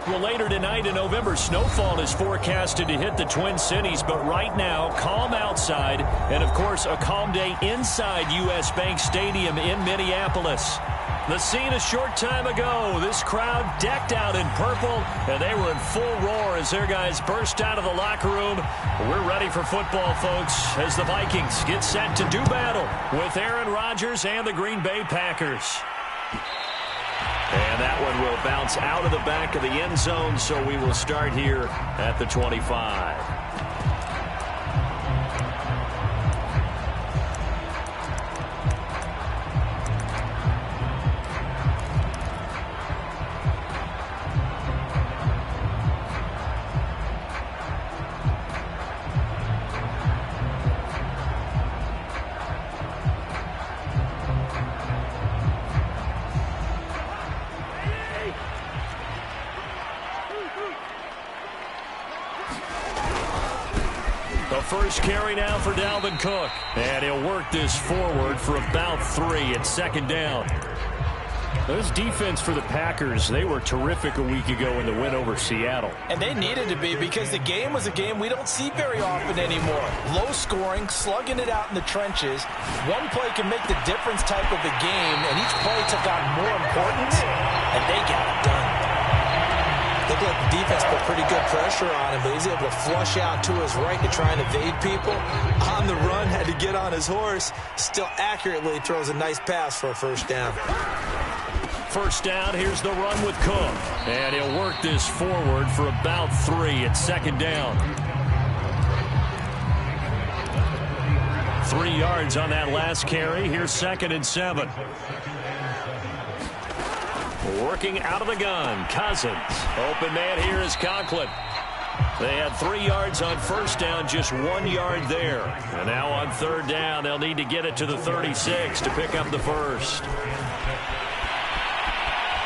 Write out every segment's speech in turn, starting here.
Well, later tonight in November, snowfall is forecasted to hit the Twin Cities, but right now, calm outside, and of course, a calm day inside U.S. Bank Stadium in Minneapolis. The scene a short time ago, this crowd decked out in purple, and they were in full roar as their guys burst out of the locker room. We're ready for football, folks, as the Vikings get set to do battle with Aaron Rodgers and the Green Bay Packers. And that one will bounce out of the back of the end zone, so we will start here at the 25. First carry now for Dalvin Cook. And he'll work this forward for about 3 at second down. Those defense for the Packers, they were terrific a week ago in the win over Seattle. And they needed to be because the game was a game we don't see very often anymore. Low scoring, slugging it out in the trenches. One play can make the difference type of the game, and each play took on more importance, and they got it done. Looked like the defense put pretty good pressure on him, but he's able to flush out to his right to try and evade people. On the run, had to get on his horse. Still accurately throws a nice pass for a first down. First down, here's the run with Cook. And he'll work this forward for about 3 at second down. 3 yards on that last carry. Here's 2nd and 7. Working out of the gun, Cousins. Open man here is Conklin. They had 3 yards on first down, just 1 yard there. And now on third down, they'll need to get it to the 36 to pick up the first.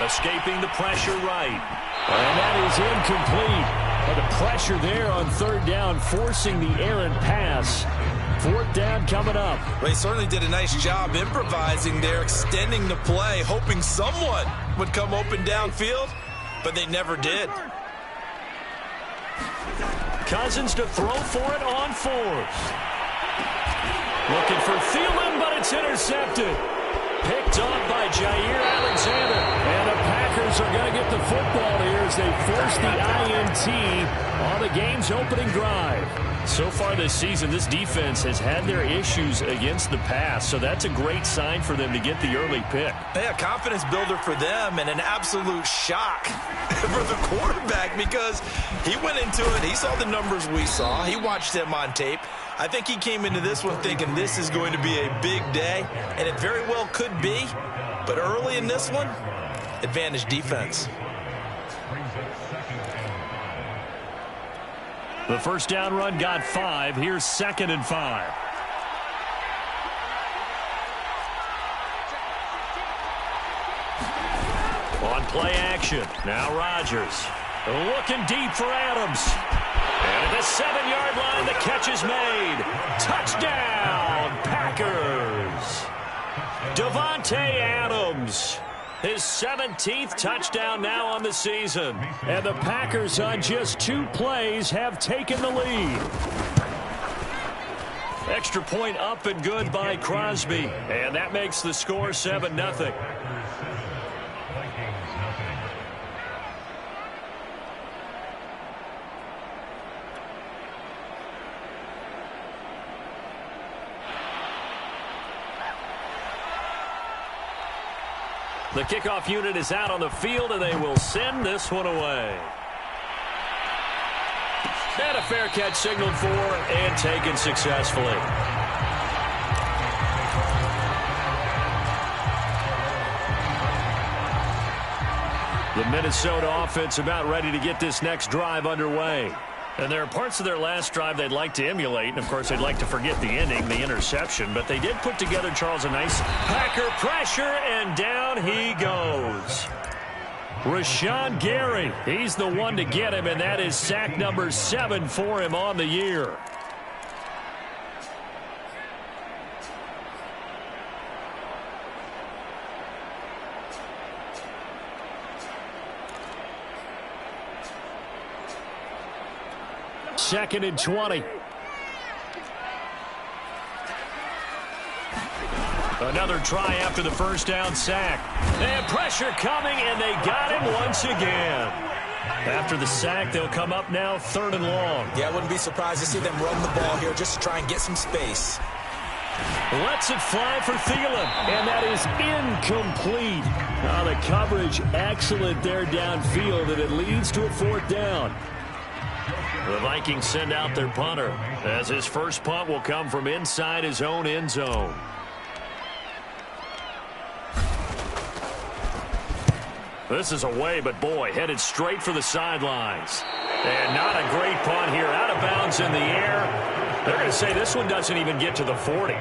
Escaping the pressure right. And that is incomplete. But the pressure there on third down, forcing the errant pass. Fourth down coming up. Well, he certainly did a nice job improvising there, extending the play, hoping someone would come open downfield, but they never did. Cousins to throw for it on 4th. Looking for Thielen, but it's intercepted. Picked off by Jair Alexander. And the Packers are going to get the football here as they force the INT on the game's opening drive. So far this season, this defense has had their issues against the pass, so that's a great sign for them to get the early pick. Yeah, confidence builder for them and an absolute shock for the quarterback because he went into it. He saw the numbers we saw. He watched them on tape. I think he came into this one thinking this is going to be a big day, and it very well could be. But early in this one, advantage defense. The first down run got 5. Here's 2nd and 5. On play action. Now Rodgers. Looking deep for Adams. And at the 7-yard line, the catch is made. Touchdown, Packers. Davante Adams. His 17th touchdown now on the season. And the Packers on just 2 plays have taken the lead. Extra point up and good by Crosby. And that makes the score 7-0. The kickoff unit is out on the field, and they will send this one away. And a fair catch signaled for and taken successfully. The Minnesota offense about ready to get this next drive underway. And there are parts of their last drive they'd like to emulate. And, of course, they'd like to forget the ending, the interception. But they did put together, Charles, a nice Packer pressure, and down he goes. Rashawn Gary, he's the one to get him, and that is sack number 7 for him on the year. 2nd and 20. Another try after the first down sack. And pressure coming, and they got him once again. After the sack, they'll come up now 3rd and long. Yeah, I wouldn't be surprised to see them run the ball here just to try and get some space. Lets it fly for Thielen, and that is incomplete. The coverage excellent there downfield, and it leads to a 4th down. The Vikings send out their punter, as his first punt will come from inside his own end zone. This is away, but boy, headed straight for the sidelines. And not a great punt here, out of bounds in the air. They're going to say this one doesn't even get to the 40.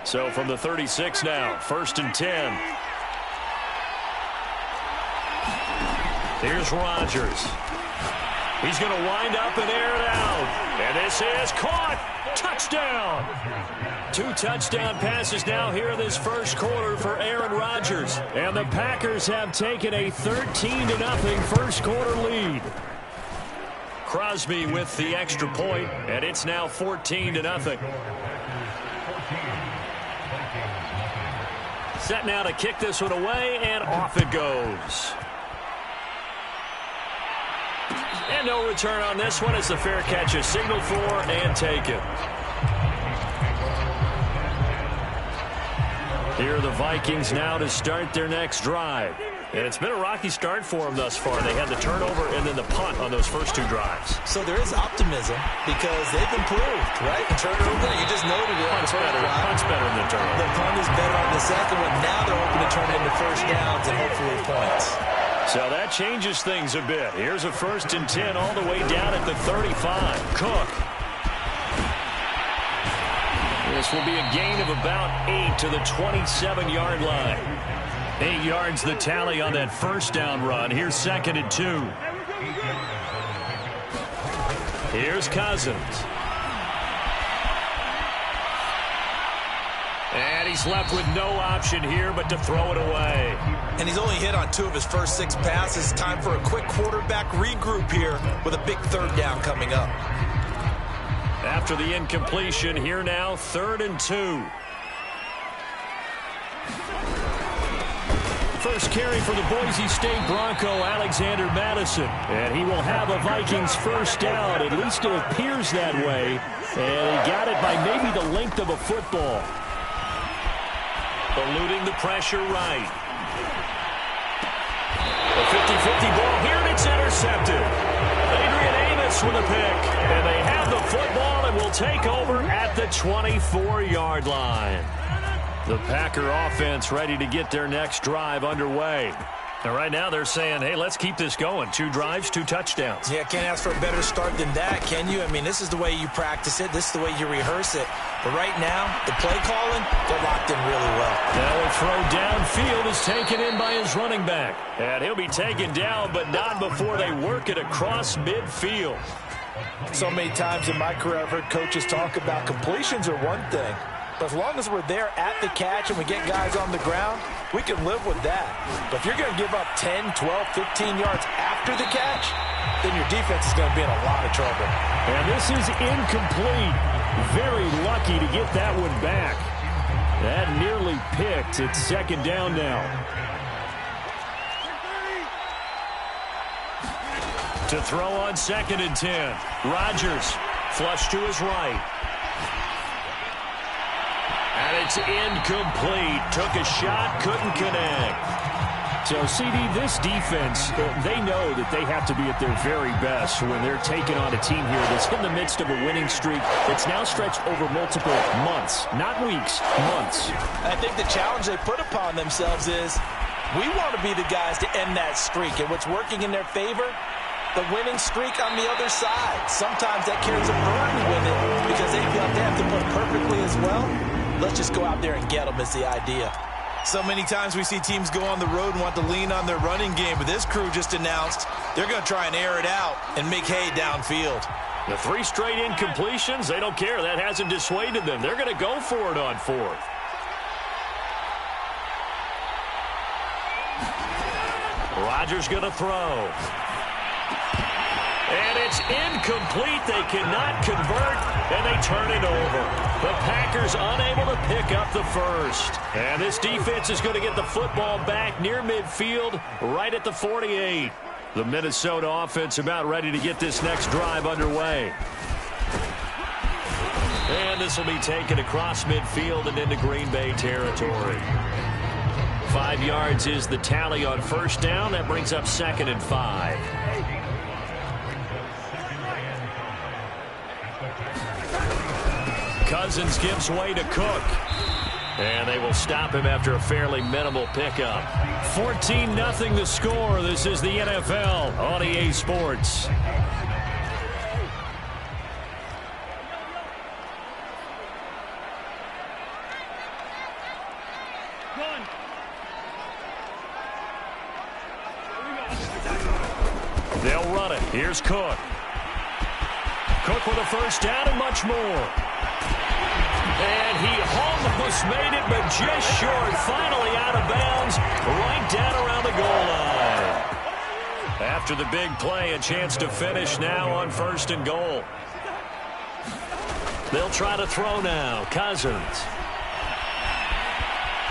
So from the 36 now, 1st and 10. Here's Rodgers. He's going to wind up and air it out. And this is caught. Touchdown. 2 touchdown passes now here in this first quarter for Aaron Rodgers. And the Packers have taken a 13-0 first quarter lead. Crosby with the extra point, and it's now 14-0. Set now to kick this one away, and off it goes. And no return on this one as the fair catch is signaled for and taken. Here are the Vikings now to start their next drive. And it's been a rocky start for them thus far. They had the turnover and then the punt on those first 2 drives. So there is optimism because they've improved, right? The turnover, you just noted it. Punt's better than the turnover. The punt is better on the second one. Now they're hoping to turn it into first downs and hopefully points. So that changes things a bit. Here's a 1st and 10 all the way down at the 35. Cook. This will be a gain of about 8 to the 27-yard line. 8 yards the tally on that first down run. Here's 2nd and 2. Here's Cousins. And he's left with no option here but to throw it away. And he's only hit on 2 of his first 6 passes. Time for a quick quarterback regroup here with a big 3rd down coming up. After the incompletion, here now, 3rd and 2. First carry for the Boise State Bronco, Alexander Madison. And he will have a Vikings first down. At least it appears that way. And he got it by maybe the length of a football. Eluding the pressure right. A 50-50 ball here, and it's intercepted. Adrian Amos with a pick. And they have the football and will take over at the 24-yard line. The Packer offense ready to get their next drive underway. And right now they're saying, hey, let's keep this going. 2 drives, 2 touchdowns. Yeah, can't ask for a better start than that, can you? I mean, this is the way you practice it. This is the way you rehearse it. But right now, the play calling, they're locked in really well. Now a throw downfield is taken in by his running back. And he'll be taken down, but not before they work it across midfield. So many times in my career, I've heard coaches talk about completions are one thing. But as long as we're there at the catch and we get guys on the ground, we can live with that. But if you're going to give up 10, 12, 15 yards after the catch, then your defense is going to be in a lot of trouble. And this is incomplete. Very lucky to get that one back. That nearly picked. It's 2nd down now. To throw on 2nd and 10. Rodgers flush to his right. And it's incomplete. Took a shot, couldn't connect. So, CD, this defense, they know that they have to be at their very best when they're taking on a team here that's in the midst of a winning streak that's now stretched over multiple months, not weeks, months. I think the challenge they put upon themselves is we want to be the guys to end that streak. And what's working in their favor? The winning streak on the other side. Sometimes that carries a burden with it because they feel like they have to put perfectly as well. Let's just go out there and get them is the idea. So many times we see teams go on the road and want to lean on their running game, but this crew just announced they're going to try and air it out and make hay downfield. The 3 straight incompletions, they don't care. That hasn't dissuaded them. They're going to go for it on 4th. Rodgers going to throw. And it's incomplete. They cannot convert, and they turn it over. The Packers unable to pick up the first. And this defense is going to get the football back near midfield, right at the 48. The Minnesota offense about ready to get this next drive underway. And this will be taken across midfield and into Green Bay territory. 5 yards is the tally on first down. That brings up 2nd and 5. Cousins gives way to Cook. And they will stop him after a fairly minimal pickup. 14-0 the score. This is the NFL on EA Sports. They'll run it. Here's Cook. Cook with a first down and much more. And he almost made it, but just short. Finally out of bounds, right down around the goal line. After the big play, a chance to finish now on 1st and goal. They'll try to throw now. Cousins.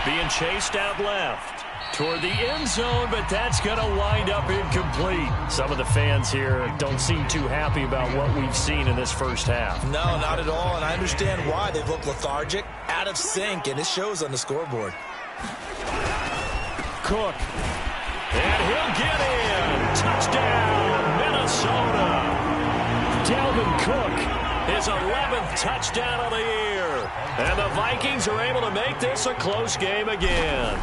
Being chased out left. Toward the end zone, but that's going to wind up incomplete. Some of the fans here don't seem too happy about what we've seen in this first half. No, not at all, and I understand why. They've looked lethargic, out of sync, and it shows on the scoreboard. Cook. And he'll get in. Touchdown, Minnesota. Dalvin Cook, his 11th touchdown of the year. And the Vikings are able to make this a close game again.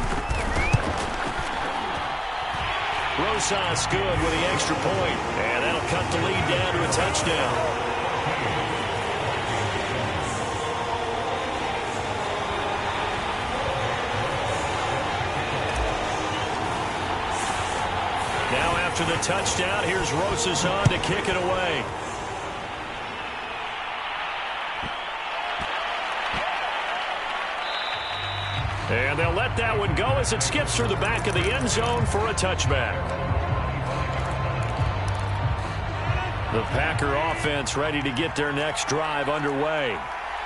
Rosas good with the extra point, and that'll cut the lead down to a touchdown. Now after the touchdown, here's Rosas on to kick it away. And they'll let that one go as it skips through the back of the end zone for a touchback. The Packer offense ready to get their next drive underway.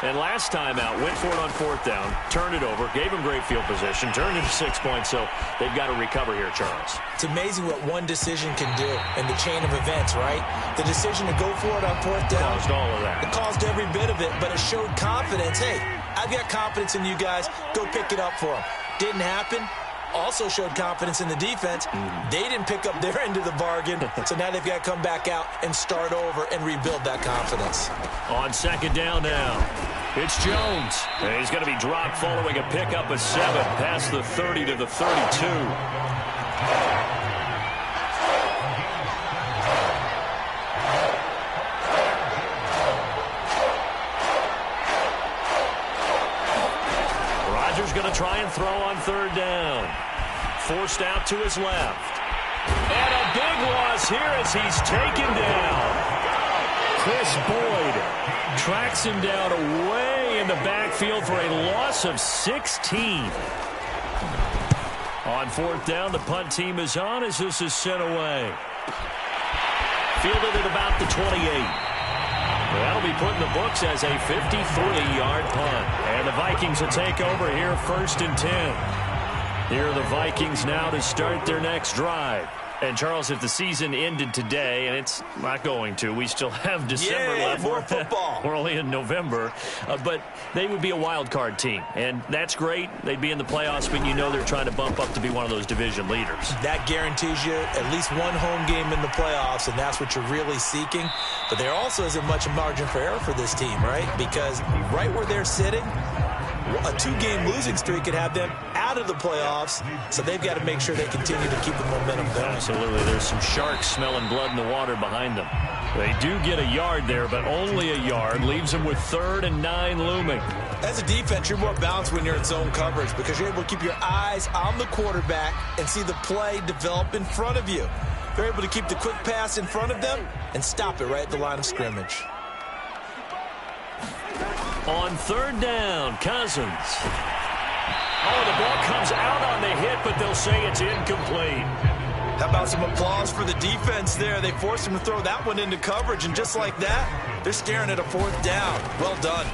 And last time out, went for it on 4th down, turned it over, gave them great field position, turned into 6 points, so they've got to recover here, Charles. It's amazing what one decision can do in the chain of events, right? The decision to go for it on 4th down. Caused all of that. It caused every bit of it, but it showed confidence. Hey, I've got confidence in you guys. Go pick it up for them. Didn't happen. Also showed confidence in the defense. They didn't pick up their end of the bargain, so now they've got to come back out and start over and rebuild that confidence. On 2nd down now, it's Jones. And he's going to be dropped following a pickup of 7 past the 30 to the 32. Going to try and throw on 3rd down. Forced out to his left. And a big loss here as he's taken down. Chris Boyd tracks him down away in the backfield for a loss of 16. On 4th down, the punt team is on as this is sent away. Fielded at about the 28. That'll be put in the books as a 53-yard punt. And the Vikings will take over here 1st and 10. Here are the Vikings now to start their next drive. And, Charles, if the season ended today, and it's not going to, we still have December left. More football. We're only in November. But they would be a wild card team. And that's great. They'd be in the playoffs, but you know they're trying to bump up to be one of those division leaders. That guarantees you at least one home game in the playoffs, and that's what you're really seeking. But there also isn't much margin for error for this team, right? Because right where they're sitting, a 2-game losing streak could have them out of the playoffs, so they've got to make sure they continue to keep the momentum going. Absolutely. There's some sharks smelling blood in the water behind them. They do get a yard there, but only a yard. Leaves them with 3rd and 9 looming. As a defense, you're more balanced when you're in zone coverage because you're able to keep your eyes on the quarterback and see the play develop in front of you. They're able to keep the quick pass in front of them and stop it right at the line of scrimmage. On 3rd down, Cousins. Oh, the ball comes out on the hit, but they'll say it's incomplete. How about some applause for the defense there? They forced him to throw that one into coverage, and just like that, they're staring at a 4th down. Well done.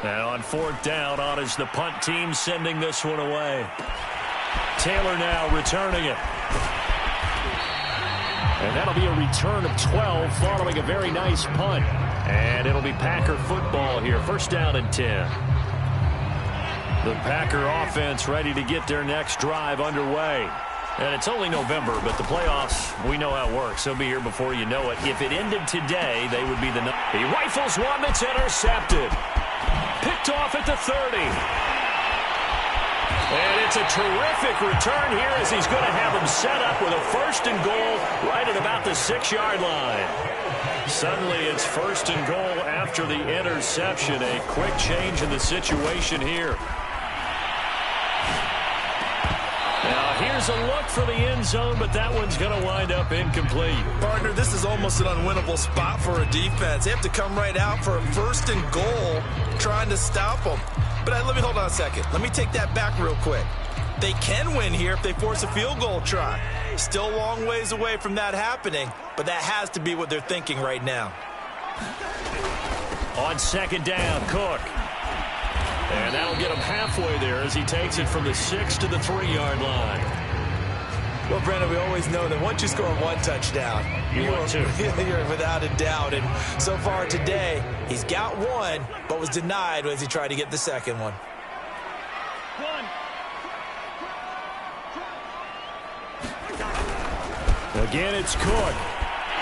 And on 4th down, on is the punt team sending this one away. Taylor now returning it. And that'll be a return of 12 following a very nice punt. And it'll be Packer football here. 1st down and 10. The Packer offense ready to get their next drive underway. And it's only November, but the playoffs, we know how it works. They'll be here before you know it. If it ended today, they would be the... He rifles one that's intercepted. Picked off at the 30. And it's a terrific return here as he's going to have him set up with a 1st and goal right at about the 6-yard line. Suddenly it's 1st and goal after the interception. A quick change in the situation here. Now here's a look for the end zone, but that one's going to wind up incomplete. Partner, this is almost an unwinnable spot for a defense. They have to come right out for a 1st and goal trying to stop them. But let me hold on a second. Let me take that back real quick. They can win here if they force a field goal try. Still a long ways away from that happening, but that has to be what they're thinking right now. On 2nd down, Cook. And that'll get him halfway there as he takes it from the 6 to the 3-yard line. Well, Brandon, we always know that once you score 1 touchdown, you're without a doubt. And so far today, he's got 1, but was denied as he tried to get the 2nd one. Again, it's Cook.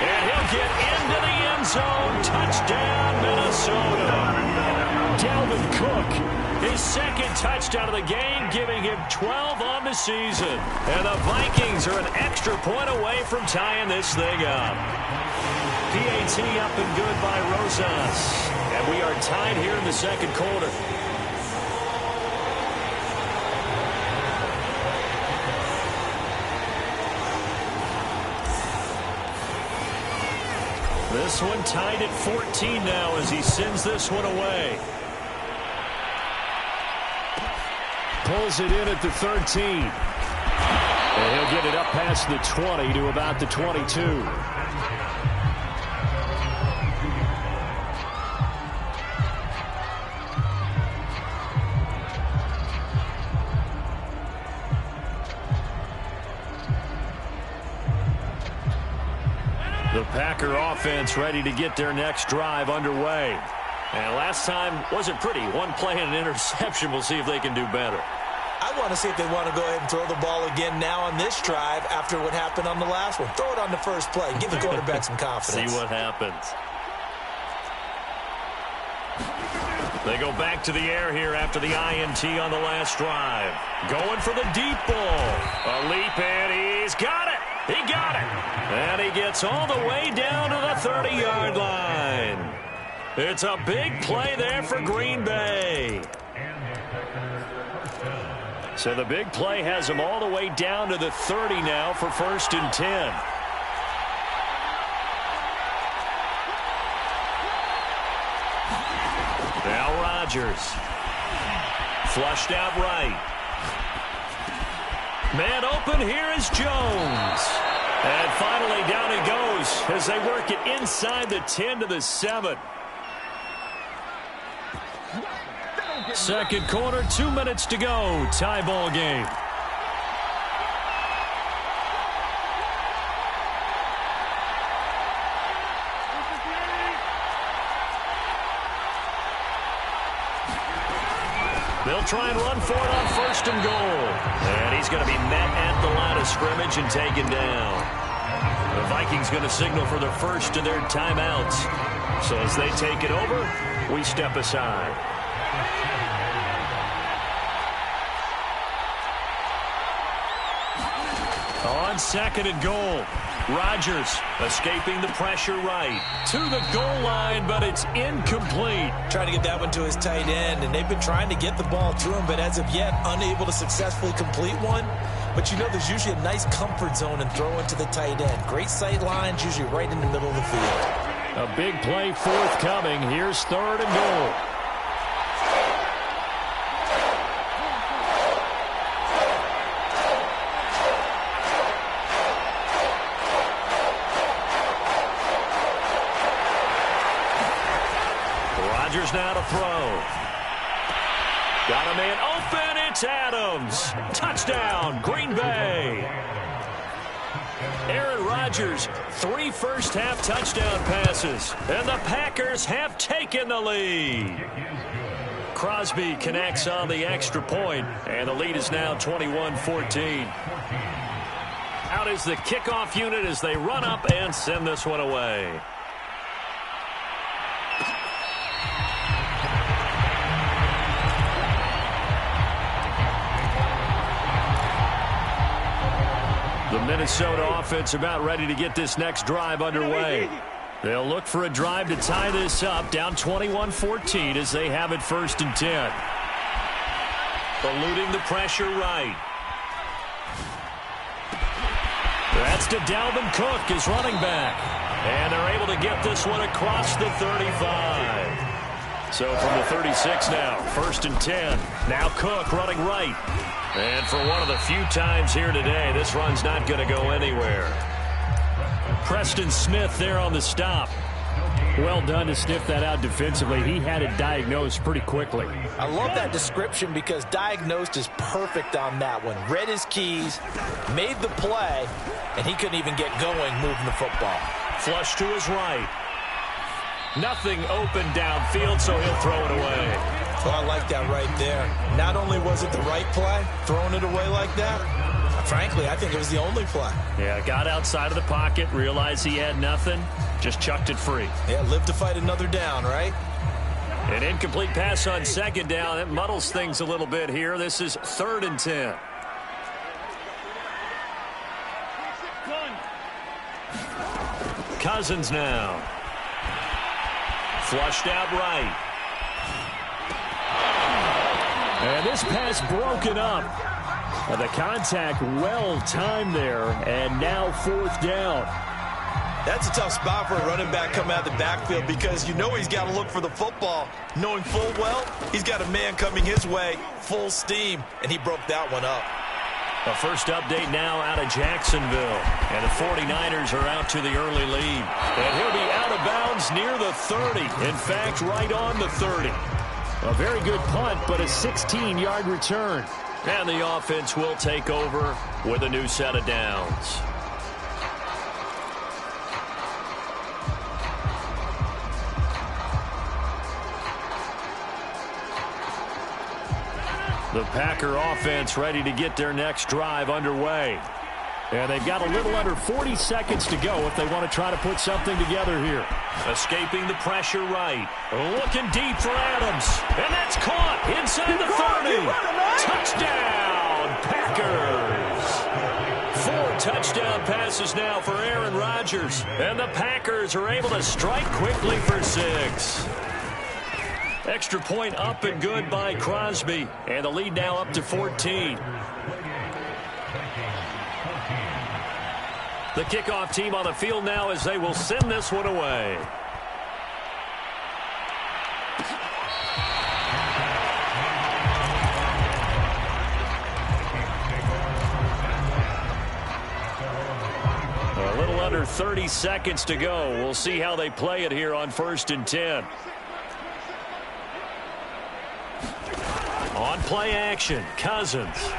And he'll get into the end zone. Touchdown, Minnesota. Dalvin Cook, his 2nd touchdown of the game, giving him 12 on the season. And the Vikings are an extra point away from tying this thing up. PAT up and good by Rosas. And we are tied here in the 2nd quarter. This one tied at 14 now as he sends this one away. Pulls it in at the 13. And he'll get it up past the 20 to about the 22. The Packer offense ready to get their next drive underway. And last time wasn't pretty. 1 play and an interception. We'll see if they can do better. I want to see if they want to go ahead and throw the ball again now on this drive after what happened on the last one. Throw it on the first play. Give the quarterback some confidence. See what happens. They go back to the air here after the INT on the last drive. Going for the deep ball. A leap in. He's got it. He got it. And he gets all the way down to the 30-yard line. It's a big play there for Green Bay. So the big play has him all the way down to the 30 now for 1st and 10. Now Rodgers. Flushed out right. Man open, here is Jones. And finally down he goes as they work it inside the 10 to the 7. 2nd quarter, 2 minutes to go. Tie ball game. They'll try and run for it on 1st and goal. And he's going to be met at the line of scrimmage and taken down. The Vikings going to signal for the first of their timeouts. So as they take it over, we step aside. On 2nd and goal, Rodgers escaping the pressure right to the goal line, but it's incomplete. Trying to get that one to his tight end, and they've been trying to get the ball to him, but as of yet, unable to successfully complete one. But you know there's usually a nice comfort zone and throw into the tight end. Great sight lines, usually right in the middle of the field. A big play forthcoming. Here's 3rd and goal. Rodgers now to throw. Got a man open. It's Adams. Touchdown, Green Bay. Aaron Rodgers, 3 first-half touchdown passes, and the Packers have taken the lead. Crosby connects on the extra point, and the lead is now 21-14. Out is the kickoff unit as they run up and send this one away. The Minnesota offense about ready to get this next drive underway. They'll look for a drive to tie this up, down 21-14 as they have it 1st and 10. Eluding the pressure right. That's to Dalvin Cook, his running back. And they're able to get this one across the 35. So from the 36 now, 1st and 10. Now Cook running right. And for one of the few times here today, this run's not going to go anywhere. Preston Smith there on the stop. Well done to sniff that out defensively. He had it diagnosed pretty quickly. I love that description because diagnosed is perfect on that one. Read his keys, made the play, and he couldn't even get going moving the football. Flush to his right. Nothing open downfield, so he'll throw it away. Oh, I like that right there. Not only was it the right play, throwing it away like that, frankly, I think it was the only play. Yeah, got outside of the pocket, realized he had nothing, just chucked it free. Yeah, live to fight another down, right? An incomplete pass on 2nd down. It muddles things a little bit here. This is 3rd and 10. Cousins now. Flushed out right. And this pass broken up. The contact well timed there, and now 4th down. That's a tough spot for a running back coming out of the backfield because you know he's got to look for the football, knowing full well he's got a man coming his way, full steam, and he broke that one up. A first update now out of Jacksonville, and the 49ers are out to the early lead. And he'll be out of bounds near the 30. In fact, right on the 30. A very good punt, but a 16-yard return. And the offense will take over with a new set of downs. The Packer offense ready to get their next drive underway. And they've got a little under 40 seconds to go if they want to try to put something together here. Escaping the pressure right. Looking deep for Adams. And that's caught inside the 30. Touchdown, Packers. 4 touchdown passes now for Aaron Rodgers. And the Packers are able to strike quickly for 6. Extra point up and good by Crosby. And the lead now up to 14. The kickoff team on the field now as they will send this one away. A little under 30 seconds to go. We'll see how they play it here on 1st and 10. On play action, Cousins.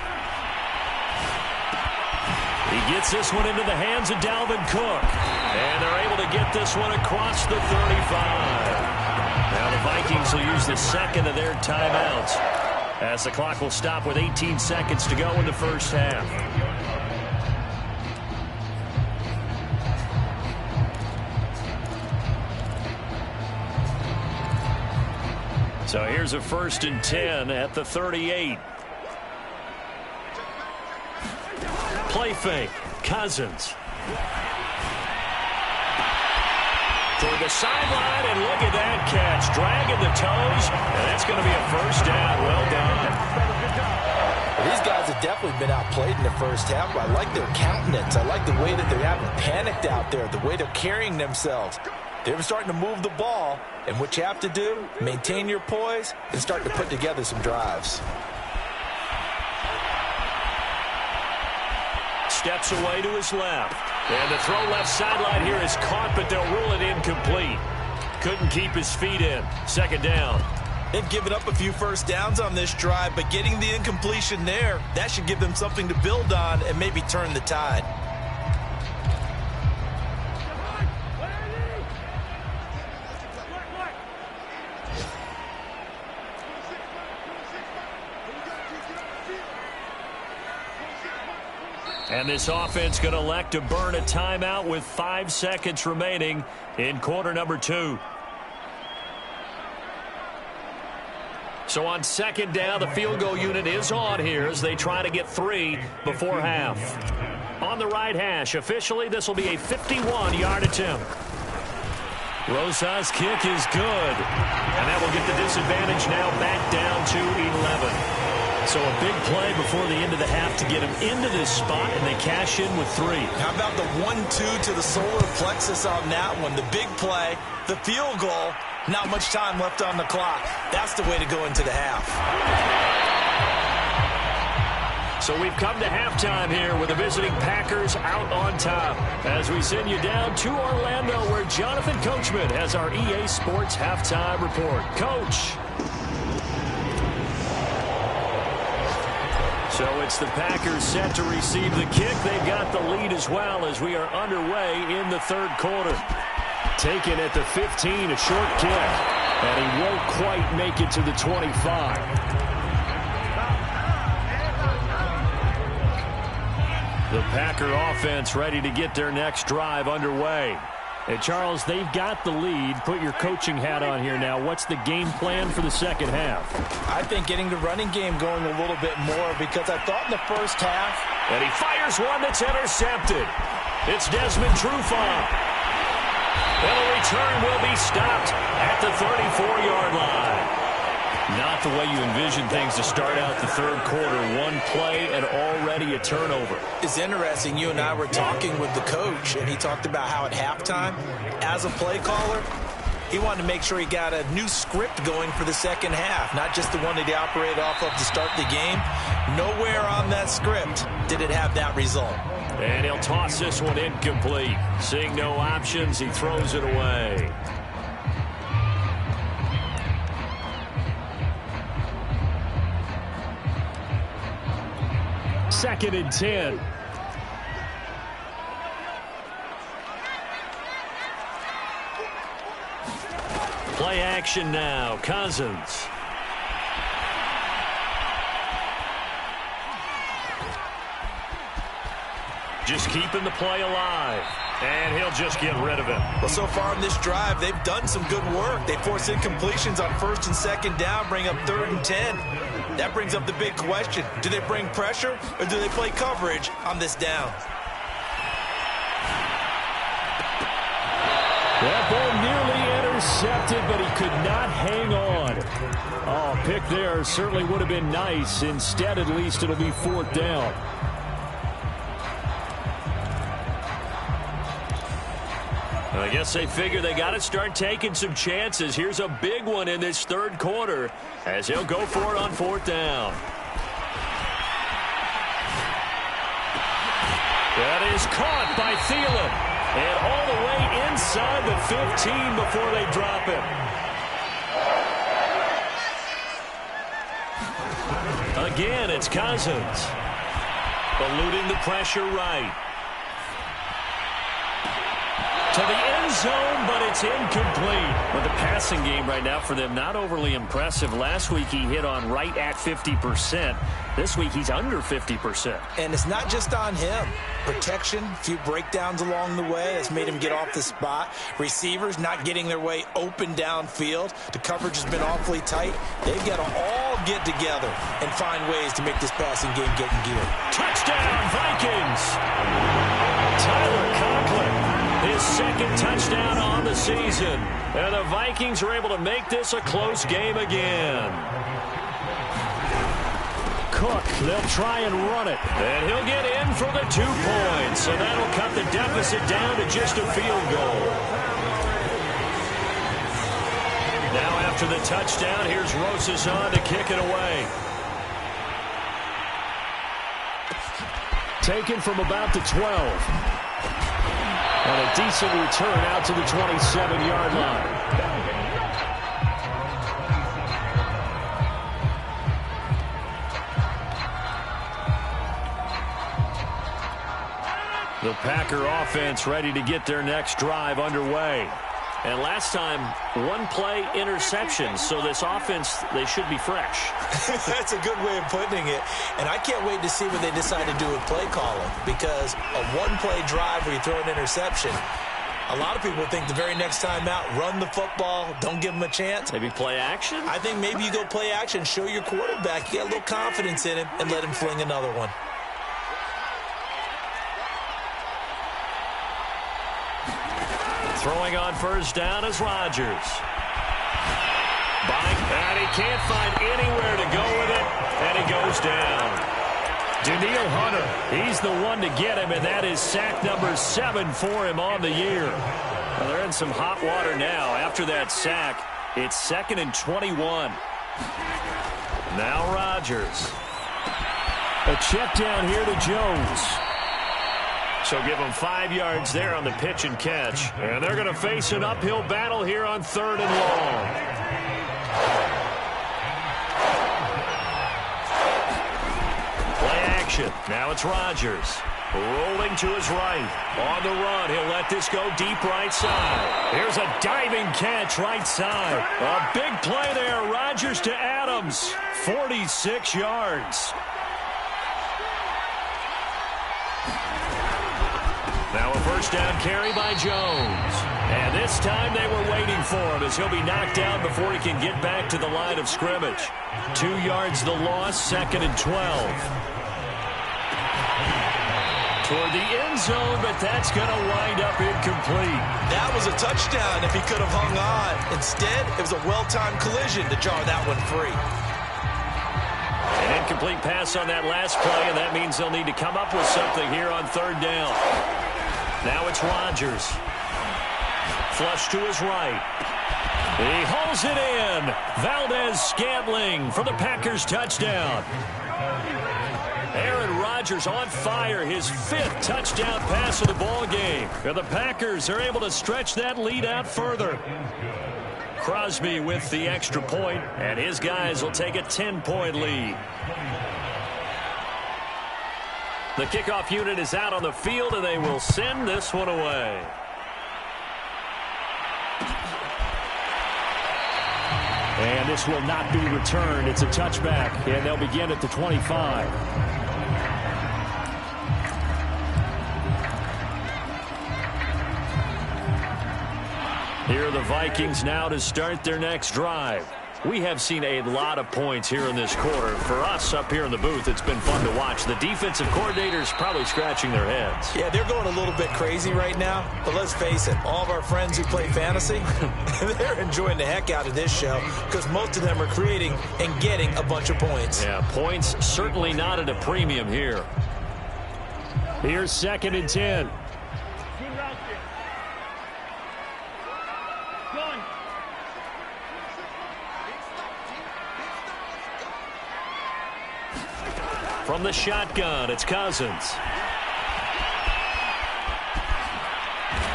He gets this one into the hands of Dalvin Cook. And they're able to get this one across the 35. Now the Vikings will use the second of their timeouts as the clock will stop with 18 seconds to go in the first half. So here's a 1st and 10 at the 38. Play fake. Cousins. Toward the sideline, and look at that catch. Dragging the toes, and that's going to be a 1st down. Well done. These guys have definitely been outplayed in the first half, but I like their countenance. I like the way that they haven't panicked out there, the way they're carrying themselves. They're starting to move the ball, and what you have to do, maintain your poise and start to put together some drives. Steps away to his left. And the throw left sideline here is caught, but they'll rule it incomplete. couldn't keep his feet in. Second down. They've given up a few first downs on this drive, but getting the incompletion there, that should give them something to build on and maybe turn the tide. And this offense going to elect to burn a timeout with 5 seconds remaining in quarter number 2. So on second down, the field goal unit is on here as they try to get 3 before half. On the right hash, officially, this will be a 51-yard attempt. Rosa's kick is good. And that will get the disadvantage now back down to 11. So a big play before the end of the half to get him into this spot, and they cash in with 3. How about the 1-2 to the solar plexus on that one? The big play, the field goal, not much time left on the clock. That's the way to go into the half. So we've come to halftime here with the visiting Packers out on top. As we send you down to Orlando, where Jonathan Coachman has our EA Sports halftime report. Coach. So it's the Packers set to receive the kick. They've got the lead as well as we are underway in the third quarter. Taken at the 15, a short kick. And he won't quite make it to the 25. The Packer offense ready to get their next drive underway. And Charles, they've got the lead. Put your coaching hat on here now. What's the game plan for the second half? I think getting the running game going a little bit more, because I thought in the first half. And he fires one that's intercepted. It's Desmond Trufant. And the return will be stopped at the 34-yard line. Not the way you envision things to start out the third quarter. One play and already a turnover. It's interesting. You and I were talking with the coach, and he talked about how at halftime, as a play caller, he wanted to make sure he got a new script going for the second half, not just the one that he operated off of to start the game. Nowhere on that script did it have that result. And he'll toss this one incomplete. Seeing no options, he throws it away. Second and 10. Play action now. Cousins. Just keeping the play alive. And he'll just get rid of it. Well, so far in this drive, they've done some good work. They force incompletions on first and second down, bring up 3rd and 10. That brings up the big question. Do they bring pressure or do they play coverage on this down? That ball nearly intercepted, but he could not hang on. Oh, pick there certainly would have been nice. Instead, at least, it'll be 4th down. I guess they figure they got to start taking some chances. Here's a big one in this third quarter as he'll go for it on 4th down. That is caught by Thielen. And all the way inside the 15 before they drop it. Again, it's Cousins. Eluding the pressure right. To the end zone, but it's incomplete. Well, the passing game right now for them, not overly impressive. Last week he hit on right at 50%. This week he's under 50%. And it's not just on him. Protection, a few breakdowns along the way. That's made him get off the spot. Receivers not getting their way open downfield. The coverage has been awfully tight. They've got to all get together and find ways to make this passing game get in gear. Touchdown, Vikings! Tyler Conklin. His second touchdown on the season. And the Vikings are able to make this a close game again. Cook, they'll try and run it. And he'll get in for the 2 points. And that'll cut the deficit down to just a field goal. Now after the touchdown, here's Rosas on to kick it away. Taken from about the 12. And a decent return out to the 27-yard line. The Packer offense ready to get their next drive underway. And last time, one play interception. So this offense, they should be fresh. That's a good way of putting it. And I can't wait to see what they decide to do with play calling. Because a one-play drive where you throw an interception, a lot of people think the very next time out, run the football, don't give them a chance. Maybe play action? I think maybe you go play action, show your quarterback, you get a little confidence in him, and let him fling another one. Throwing on first down is Rodgers. And he can't find anywhere to go with it, and he goes down. Daniil Hunter, he's the one to get him, and that is sack number 7 for him on the year. Well, they're in some hot water now. After that sack, it's 2nd and 21. Now Rodgers. A check down here to Jones. So give them 5 yards there on the pitch and catch. And they're going to face an uphill battle here on 3rd and long. Play action. Now it's Rodgers. Rolling to his right. On the run. He'll let this go deep right side. Here's a diving catch right side. A big play there. Rodgers to Adams. 46 yards. Now a first down carry by Jones. And this time they were waiting for him as he'll be knocked down before he can get back to the line of scrimmage. 2 yards the loss, 2nd and 12. Toward the end zone, but that's going to wind up incomplete. That was a touchdown if he could have hung on. Instead, it was a well-timed collision to jar that one free. An incomplete pass on that last play, and that means they'll need to come up with something here on 3rd down. Now it's Rodgers. Flush to his right. He hauls it in. Valdez-Scantling for the Packers touchdown. Aaron Rodgers on fire. His 5th touchdown pass of the ball game. And the Packers are able to stretch that lead out further. Crosby with the extra point, and his guys will take a 10-point lead. The kickoff unit is out on the field, and they will send this one away. And this will not be returned. It's a touchback, and they'll begin at the 25. Here are the Vikings now to start their next drive. We have seen a lot of points here in this quarter. For us up here in the booth, it's been fun to watch. The defensive coordinators probably scratching their heads. Yeah, they're going a little bit crazy right now. But let's face it, all of our friends who play fantasy, they're enjoying the heck out of this show because most of them are creating and getting a bunch of points. Yeah, points certainly not at a premium here. Here's 2nd and 10. From the shotgun, it's Cousins.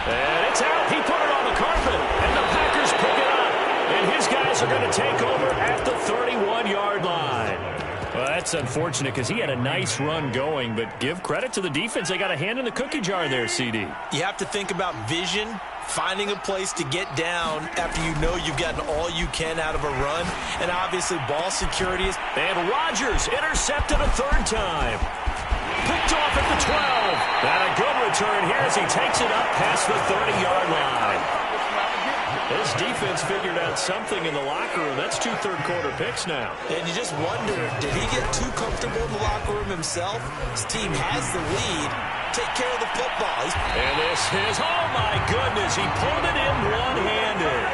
And it's out. He put it on the carpet, and the Packers pick it up. And his guys are going to take over at the 31-yard line. Well, that's unfortunate because he had a nice run going, but give credit to the defense. They got a hand in the cookie jar there, CD. You have to think about vision, finding a place to get down after you know you've gotten all you can out of a run, and obviously ball security is... And Rodgers intercepted a 3rd time. Picked off at the 12. And a good return here as he takes it up past the 30-yard line. This defense figured out something in the locker room. That's 2 third-quarter picks now. And you just wonder, did he get too comfortable in the locker room himself? His team has the lead. Take care of the football. And this is, oh my goodness, he pulled it in one-handed.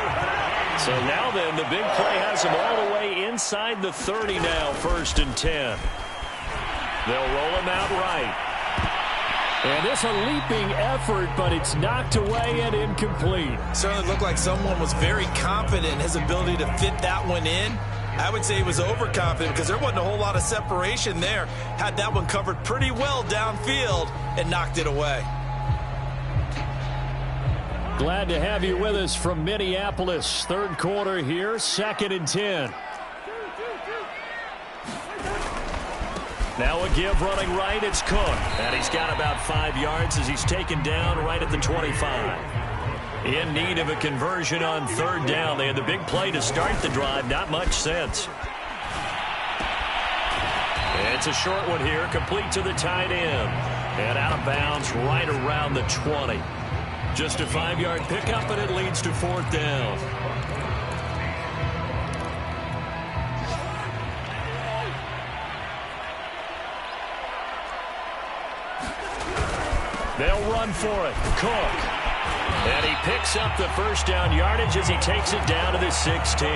So now then, the big play has him all the way inside the 30 now, 1st and 10. They'll roll him out right. And it's a leaping effort, but it's knocked away and incomplete. Certainly looked like someone was very confident in his ability to fit that one in. I would say he was overconfident because there wasn't a whole lot of separation there. Had that one covered pretty well downfield and knocked it away. Glad to have you with us from Minneapolis. 3rd quarter here, 2nd and 10. Now a give running right, it's Cook. And he's got about 5 yards as he's taken down right at the 25. In need of a conversion on third down. They had the big play to start the drive. Not much sense. It's a short one here, complete to the tight end. And out of bounds right around the 20. Just a 5-yard pickup, and it leads to fourth down. They'll run for it. Cook. And he picks up the first down yardage as he takes it down to the 16.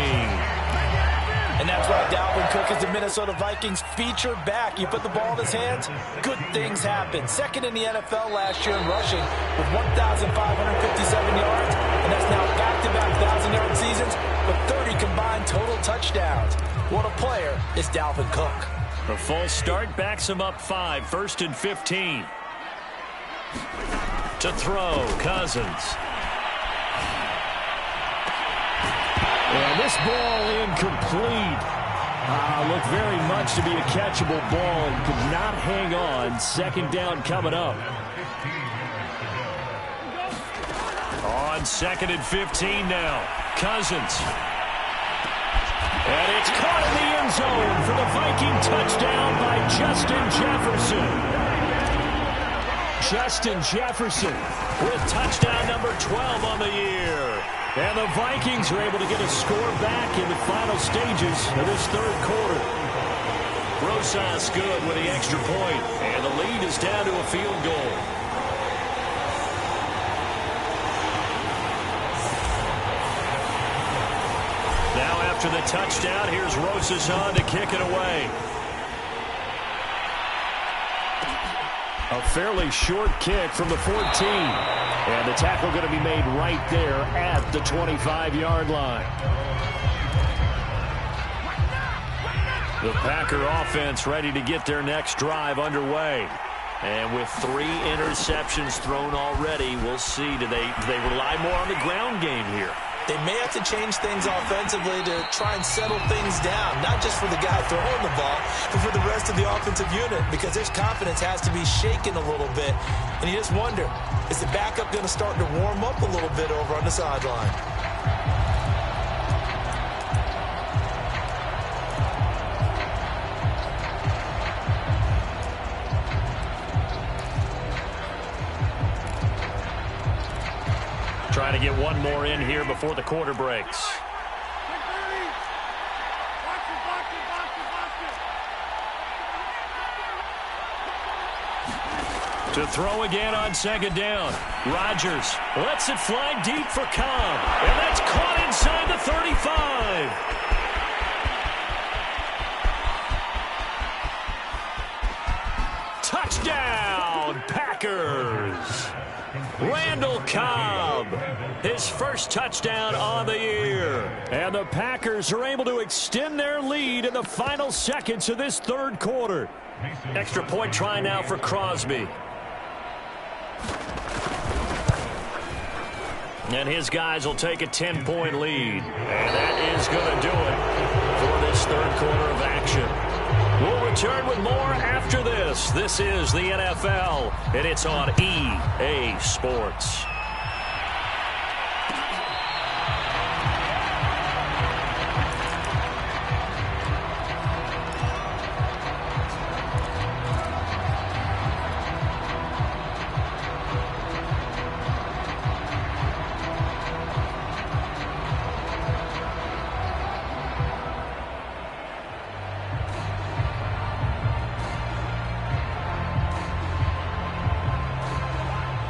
And that's why Dalvin Cook is the Minnesota Vikings featured back. You put the ball in his hands, good things happen. Second in the NFL last year in rushing with 1,557 yards. And that's now back-to-back 1,000-yard seasons with 30 combined total touchdowns. What a player is Dalvin Cook. A full start backs him up 5, first and 15. To throw, Cousins. And this ball incomplete. Looked very much to be a catchable ball and could not hang on. Second down coming up. On second and 15 now. Cousins. And it's caught in the end zone for the Viking touchdown by Justin Jefferson. Justin Jefferson with touchdown number 12 on the year. And the Vikings are able to get a score back in the final stages of this third quarter. Rosas good with the extra point, and the lead is down to a field goal. Now after the touchdown, here's Rosas on to kick it away. A fairly short kick from the 14. And the tackle going to be made right there at the 25-yard line. The Packer offense ready to get their next drive underway. And with 3 interceptions thrown already, we'll see. Do they rely more on the ground game here? They may have to change things offensively to try and settle things down, not just for the guy throwing the ball, but for the rest of the offensive unit, because his confidence has to be shaken a little bit. And you just wonder, is the backup going to start to warm up a little bit over on the sideline? Trying to get one more in here before the quarter breaks. To throw again on second down. Rodgers lets it fly deep for Cobb. And that's caught inside the 35. Touchdown, Packers. Randall Cobb, his first touchdown on the year. And the Packers are able to extend their lead in the final seconds of this third quarter. Extra point try now for Crosby. And his guys will take a 10-point lead. And that is going to do it for this third quarter of action. We'll return with more after this. This is the NFL, and it's on EA Sports.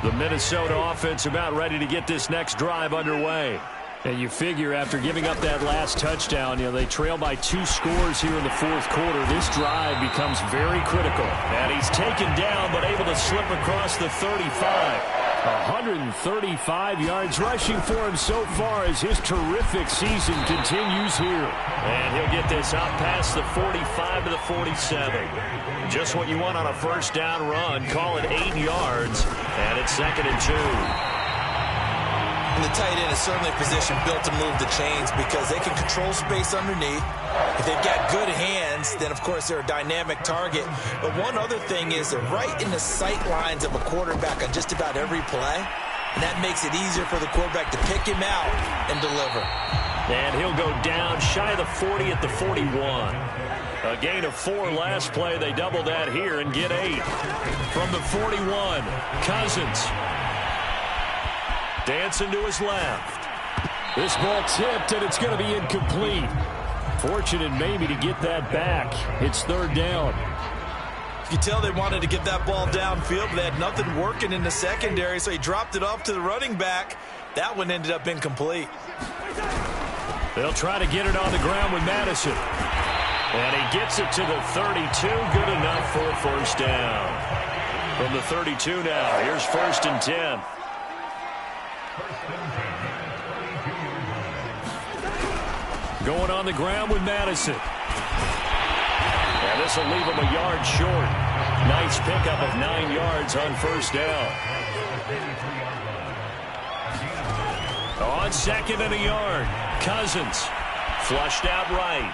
The Minnesota offense about ready to get this next drive underway. And you figure after giving up that last touchdown, they trail by 2 scores here in the fourth quarter. This drive becomes very critical. And he's taken down but able to slip across the 35. 135 yards rushing for him so far as his terrific season continues here. And he'll get this out past the 45 to the 47. Just what you want on a first down run. Call it 8 yards. And it's 2nd and 2. And the tight end is certainly a position built to move the chains because they can control space underneath. If they've got good hands, then, of course, they're a dynamic target. But one other thing is they're right in the sight lines of a quarterback on just about every play. And that makes it easier for the quarterback to pick him out and deliver. And he'll go down shy of the 40 at the 41. A gain of 4 last play. They double that here and get 8. From the 41, Cousins. Dancing to his left. This ball tipped, and it's going to be incomplete. Fortunate maybe to get that back. It's 3rd down. You can tell they wanted to get that ball downfield, but they had nothing working in the secondary, so he dropped it off to the running back. That one ended up incomplete. They'll try to get it on the ground with Madison. And he gets it to the 32. Good enough for a first down. From the 32 now, here's 1st and 10. Going on the ground with Madison. And this will leave him a yard short. Nice pickup of 9 yards on 1st down. On 2nd and a yard, Cousins flushed out right.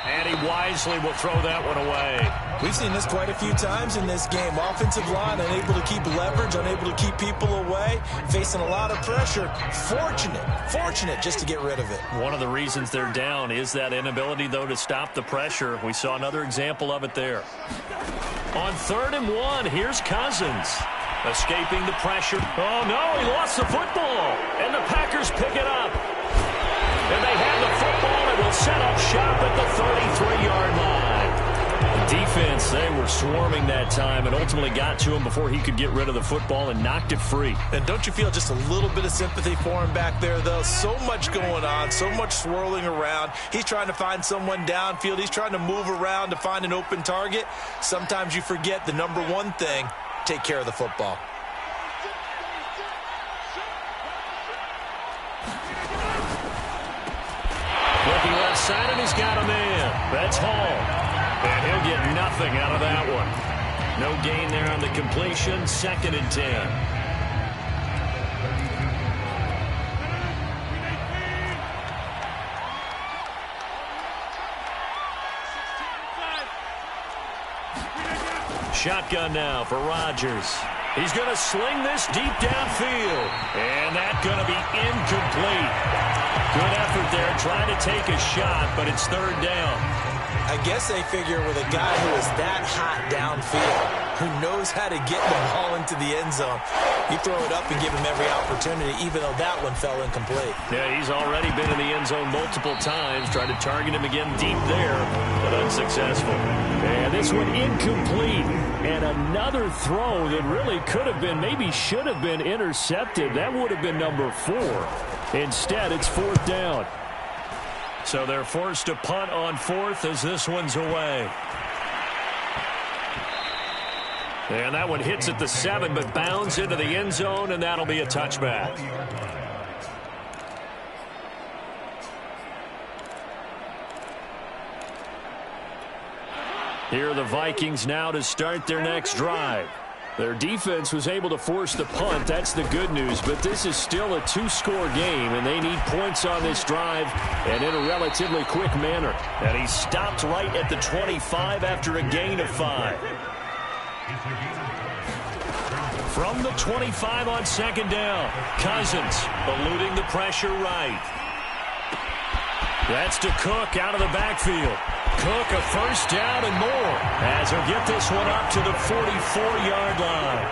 And he wisely will throw that one away. We've seen this quite a few times in this game. Offensive line unable to keep leverage, unable to keep people away, facing a lot of pressure. Fortunate just to get rid of it. One of the reasons they're down is that inability, though, to stop the pressure. We saw another example of it there. On 3rd and 1, here's Cousins. Escaping the pressure. Oh, no, he lost the football. And the Packers pick it up. And they have the football and will set up shop at the 33-yard line. The defense, they were swarming that time and ultimately got to him before he could get rid of the football and knocked it free. And don't you feel just a little bit of sympathy for him back there, though? So much going on, so much swirling around. He's trying to find someone downfield. He's trying to move around to find an open target. Sometimes you forget the number one thing, take care of the football. Looking left side, and he's got a man. That's Hall. And he'll get nothing out of that one. No gain there on the completion. 2nd and 10. Shotgun now for Rodgers. He's going to sling this deep downfield. And that's going to be incomplete. Good effort there, trying to take a shot, but it's 3rd down. I guess they figure with a guy who is that hot downfield, who knows how to get the ball into the end zone, you throw it up and give him every opportunity, even though that one fell incomplete. Yeah, he's already been in the end zone multiple times, tried to target him again deep there, but unsuccessful. And this one incomplete. And another throw that really could have been, maybe should have been intercepted. That would have been number 4. Instead, it's 4th down. So they're forced to punt on 4th as this one's away. And that one hits at the 7, but bounds into the end zone, and that'll be a touchback. Here are the Vikings now to start their next drive. Their defense was able to force the punt. That's the good news. But this is still a 2-score game, and they need points on this drive and in a relatively quick manner. And he stopped right at the 25 after a gain of 5. From the 25 on 2nd down, Cousins eluding the pressure right. That's to Cook out of the backfield. Cook a first down and more as he'll get this one up to the 44-yard line.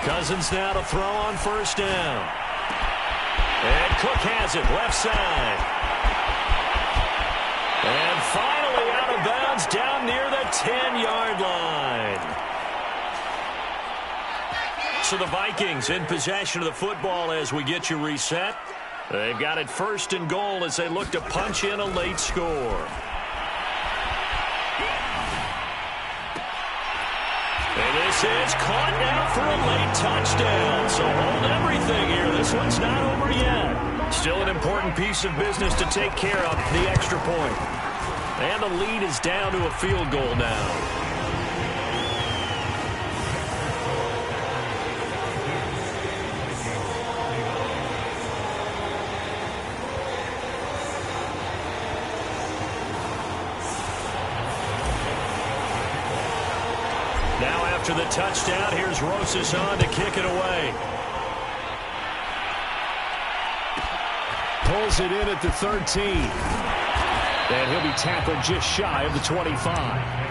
Cousins now to throw on 1st down. And Cook has it left side. And finally out of bounds down near the 10-yard line. So the Vikings in possession of the football as we get you reset. They've got it 1st and goal as they look to punch in a late score. And this is caught now for a late touchdown. So hold everything here. This one's not over yet. Still an important piece of business to take care of, the extra point. And the lead is down to a field goal now. Now after the touchdown, here's Rosas on to kick it away. Pulls it in at the 13. And he'll be tackled just shy of the 25.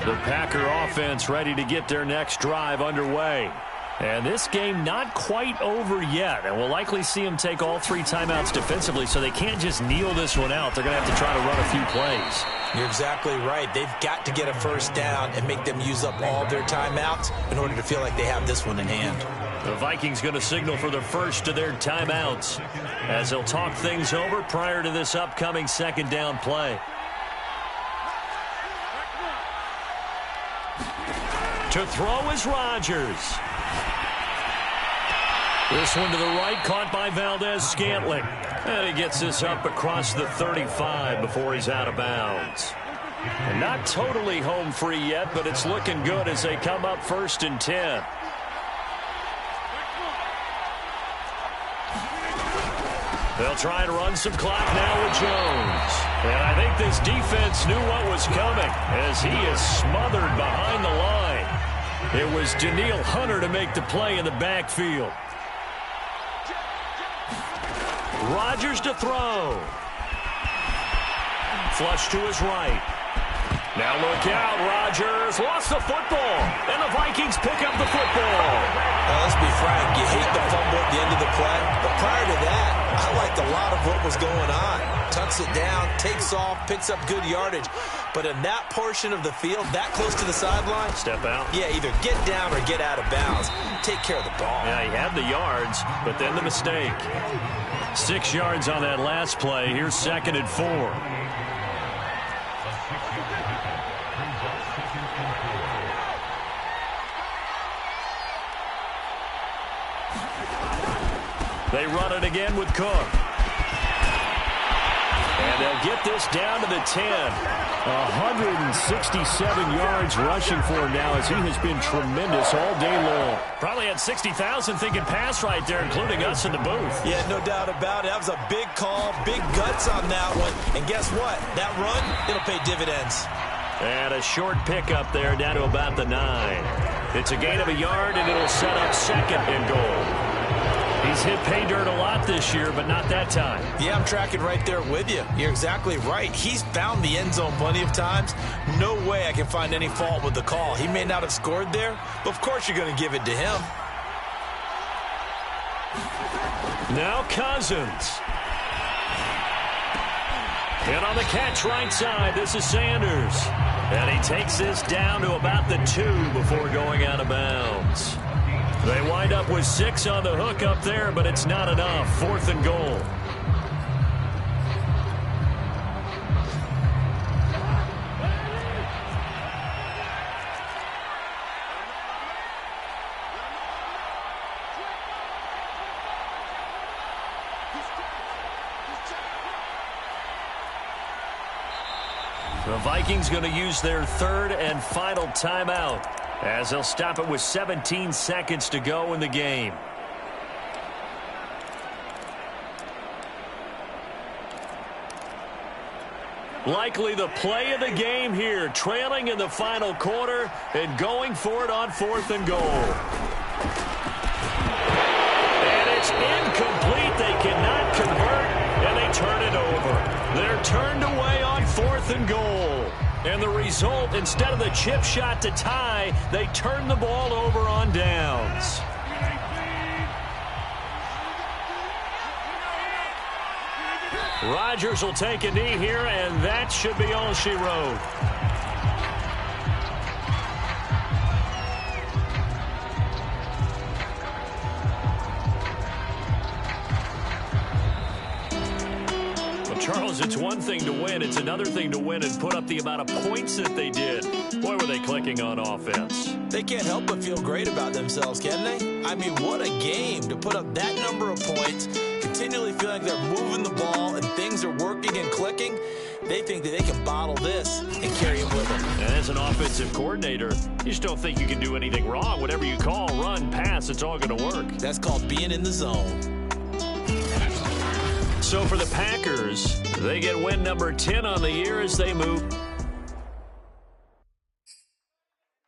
The Packer offense ready to get their next drive underway. And this game not quite over yet. And we'll likely see them take all 3 timeouts defensively, so they can't just kneel this one out. They're going to have to try to run a few plays. You're exactly right. They've got to get a first down and make them use up all their timeouts in order to feel like they have this one in hand. The Vikings going to signal for the first of their timeouts as they'll talk things over prior to this upcoming second down play. To throw is Rodgers. This one to the right, caught by Valdez-Scantling. And he gets this up across the 35 before he's out of bounds. And not totally home free yet, but it's looking good as they come up 1st and 10. They'll try to run some clock now with Jones. And I think this defense knew what was coming as he is smothered behind the line. It was Daniil Hunter to make the play in the backfield. Rodgers to throw. Flush to his right. Now look out, Rodgers lost the football, and the Vikings pick up the football. Let's be frank, you hate the fumble at the end of the play, but prior to that, I liked a lot of what was going on. Tucks it down, takes off, picks up good yardage, but in that portion of the field, that close to the sideline, step out. Yeah, either get down or get out of bounds. Take care of the ball. Yeah, he had the yards, but then the mistake. 6 yards on that last play. Here's 2nd and 4. They run it again with Cook. And they'll get this down to the 10. 167 yards rushing for him now as he has been tremendous all day long. Probably had 60,000 thinking pass right there, including us in the booth. Yeah, no doubt about it. That was a big call, big guts on that one. And guess what? That run, it'll pay dividends. And a short pickup there down to about the 9. It's a gain of a yard, and it'll set up 2nd and goal. He's hit pay dirt a lot this year, but not that time. Yeah, I'm tracking right there with you. You're exactly right. He's found the end zone plenty of times. No way I can find any fault with the call. He may not have scored there, but of course you're going to give it to him. Now Cousins. And on the catch right side, this is Sanders. And he takes this down to about the 2 before going out of bounds. They wind up with 6 on the hook up there, but it's not enough. 4th and goal. The Vikings going to use their 3rd and final timeout, as they'll stop it with 17 seconds to go in the game. Likely the play of the game here, trailing in the final quarter and going for it on 4th and goal. And it's incomplete. They cannot convert, and they turn it over. They're turned away on 4th and goal. And the result, instead of the chip shot to tie, they turn the ball over on downs. Rodgers will take a knee here, and that should be all she wrote. Charles, it's one thing to win. It's another thing to win and put up the amount of points that they did. Boy, were they clicking on offense. They can't help but feel great about themselves, can they? I mean, what a game to put up that number of points, continually feeling like they're moving the ball and things are working and clicking. They think that they can bottle this and carry it with them. And as an offensive coordinator, you just don't think you can do anything wrong. Whatever you call, run, pass, it's all going to work. That's called being in the zone. So for the Packers, they get win number 10 on the year as they move